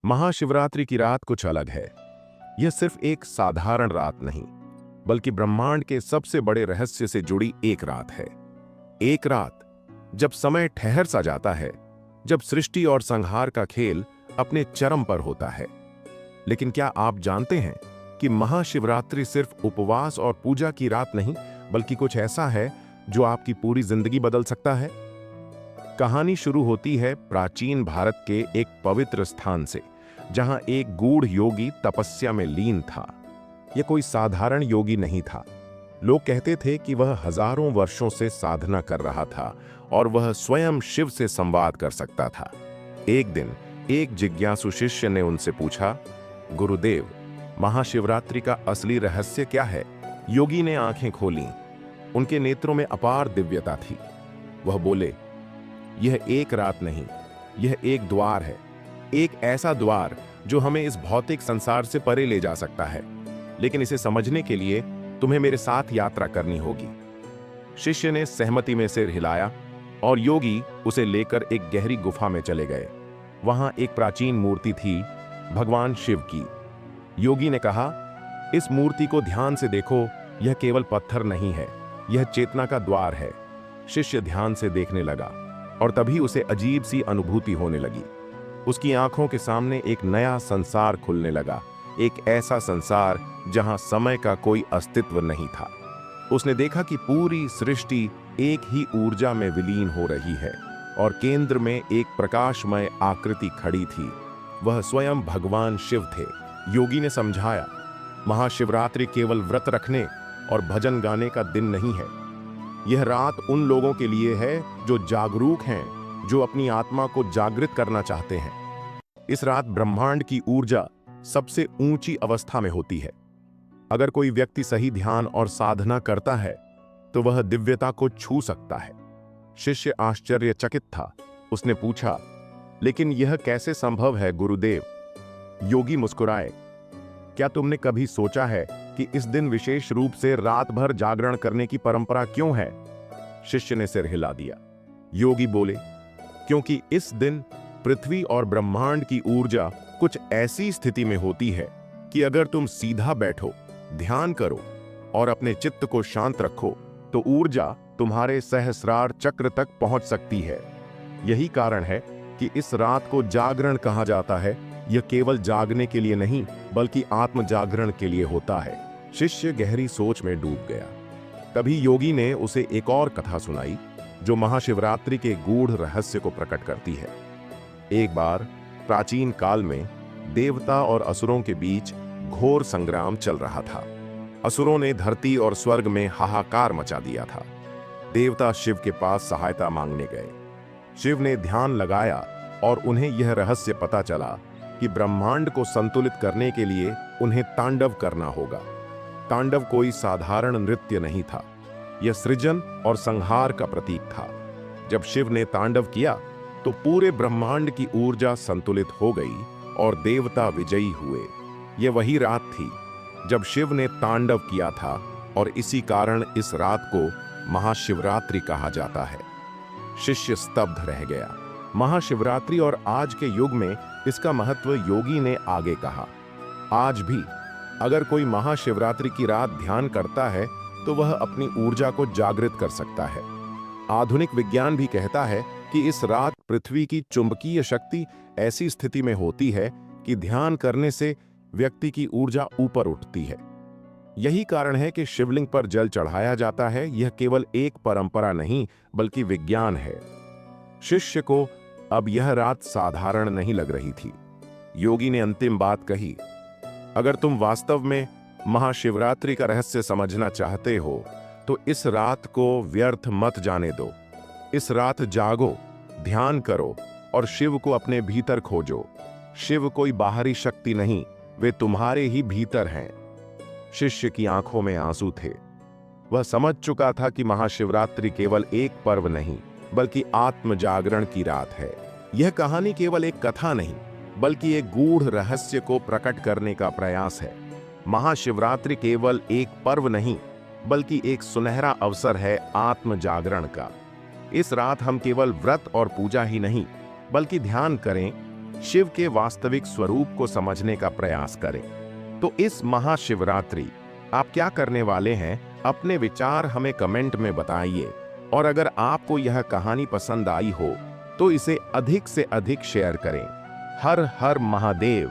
महाशिवरात्रि की रात कुछ अलग है। यह सिर्फ एक साधारण रात नहीं, बल्कि ब्रह्मांड के सबसे बड़े रहस्य से जुड़ी एक रात है। एक रात जब समय ठहर सा जाता है, जब सृष्टि और संहार का खेल अपने चरम पर होता है। लेकिन क्या आप जानते हैं कि महाशिवरात्रि सिर्फ उपवास और पूजा की रात नहीं, बल्कि कुछ ऐसा है जो आपकी पूरी जिंदगी बदल सकता है। कहानी शुरू होती है प्राचीन भारत के एक पवित्र स्थान से, जहां एक गूढ़ योगी तपस्या में लीन था। यह कोई साधारण योगी नहीं था। लोग कहते थे कि वह हजारों वर्षों से साधना कर रहा था और वह स्वयं शिव से संवाद कर सकता था। एक दिन एक जिज्ञासु शिष्य ने उनसे पूछा, गुरुदेव, महाशिवरात्रि का असली रहस्य क्या है? योगी ने आंखें खोलीं। उनके नेत्रों में अपार दिव्यता थी। वह बोले, यह एक रात नहीं, यह एक द्वार है। एक ऐसा द्वार जो हमें इस भौतिक संसार से परे ले जा सकता है। लेकिन इसे समझने के लिए तुम्हें मेरे साथ यात्रा करनी होगी। शिष्य ने सहमति में सिर हिलाया और योगी उसे लेकर एक गहरी गुफा में चले गए। वहां एक प्राचीन मूर्ति थी, भगवान शिव की। योगी ने कहा, इस मूर्ति को ध्यान से देखो, यह केवल पत्थर नहीं है, यह चेतना का द्वार है। शिष्य ध्यान से देखने लगा और तभी उसे अजीब सी अनुभूति होने लगी। उसकी आंखों के सामने एक नया संसार खुलने लगा, एक ऐसा संसार जहां समय का कोई अस्तित्व नहीं था। उसने देखा कि पूरी सृष्टि एक ही ऊर्जा में विलीन हो रही है और केंद्र में एक प्रकाशमय आकृति खड़ी थी। वह स्वयं भगवान शिव थे। योगी ने समझाया, महाशिवरात्रि केवल व्रत रखने और भजन गाने का दिन नहीं है। यह रात उन लोगों के लिए है जो जागरूक हैं, जो अपनी आत्मा को जागृत करना चाहते हैं। इस रात ब्रह्मांड की ऊर्जा सबसे ऊंची अवस्था में होती है। अगर कोई व्यक्ति सही ध्यान और साधना करता है तो वह दिव्यता को छू सकता है। शिष्य आश्चर्यचकित था। उसने पूछा, लेकिन यह कैसे संभव है गुरुदेव? योगी मुस्कुराए, क्या तुमने कभी सोचा है कि इस दिन विशेष रूप से रात भर जागरण करने की परंपरा क्यों है? शिष्य ने सिर हिला दिया। योगी बोले, क्योंकि इस दिन पृथ्वी और ब्रह्मांड की ऊर्जा कुछ ऐसी स्थिति में होती है कि अगर तुम सीधा बैठो, ध्यान करो और अपने चित्त को शांत रखो तो ऊर्जा तुम्हारे सहस्रार चक्र तक पहुंच सकती है। यही कारण है कि इस रात को जागरण कहा जाता है। यह केवल जागने के लिए नहीं, बल्कि आत्म जागरण के लिए होता है। शिष्य गहरी सोच में डूब गया। तभी योगी ने उसे एक और कथा सुनाई जो महाशिवरात्रि के गूढ़ रहस्य को प्रकट करती है। एक बार प्राचीन काल में देवता और असुरों के बीच घोर संग्राम चल रहा था। असुरों ने धरती और स्वर्ग में हाहाकार मचा दिया था। देवता शिव के पास सहायता मांगने गए। शिव ने ध्यान लगाया और उन्हें यह रहस्य पता चला कि ब्रह्मांड को संतुलित करने के लिए उन्हें तांडव करना होगा। तांडव कोई साधारण नृत्य नहीं था, यह सृजन और संहार का प्रतीक था। जब शिव ने तांडव किया तो पूरे ब्रह्मांड की ऊर्जा संतुलित हो गई और देवता विजयी हुए। यह वही रात थी जब शिव ने तांडव किया था और इसी कारण इस रात को महाशिवरात्रि कहा जाता है। शिष्य स्तब्ध रह गया। महाशिवरात्रि और आज के युग में इसका महत्व योगी ने आगे कहा, आज भी अगर कोई महाशिवरात्रि की रात ध्यान करता है तो वह अपनी ऊर्जा को जागृत कर सकता है। आधुनिक विज्ञान भी कहता है कि इस रात पृथ्वी की चुंबकीय शक्ति ऐसी स्थिति में होती है कि ध्यान करने से व्यक्ति की ऊर्जा ऊपर उठती है। यही कारण है कि शिवलिंग पर जल चढ़ाया जाता है। यह केवल एक परंपरा नहीं, बल्कि विज्ञान है। शिष्य को अब यह रात साधारण नहीं लग रही थी। योगी ने अंतिम बात कही, अगर तुम वास्तव में महाशिवरात्रि का रहस्य समझना चाहते हो तो इस रात को व्यर्थ मत जाने दो। इस रात जागो, ध्यान करो और शिव को अपने भीतर खोजो। शिव कोई बाहरी शक्ति नहीं, वे तुम्हारे ही भीतर हैं। शिष्य की आंखों में आंसू थे। वह समझ चुका था कि महाशिवरात्रि केवल एक पर्व नहीं, बल्कि आत्म जागरण की रात है। यह कहानी केवल एक कथा नहीं, बल्कि एक गूढ़ रहस्य को प्रकट करने का प्रयास है। महाशिवरात्रि केवल एक पर्व नहीं, बल्कि एक सुनहरा अवसर है आत्म जागरण का। इस रात हम केवल व्रत और पूजा ही नहीं, बल्कि ध्यान करें, शिव के वास्तविक स्वरूप को समझने का प्रयास करें। तो इस महाशिवरात्रि आप क्या करने वाले हैं, अपने विचार हमें कमेंट में बताइए। और अगर आपको यह कहानी पसंद आई हो तो इसे अधिक से अधिक शेयर करें। हर हर महादेव।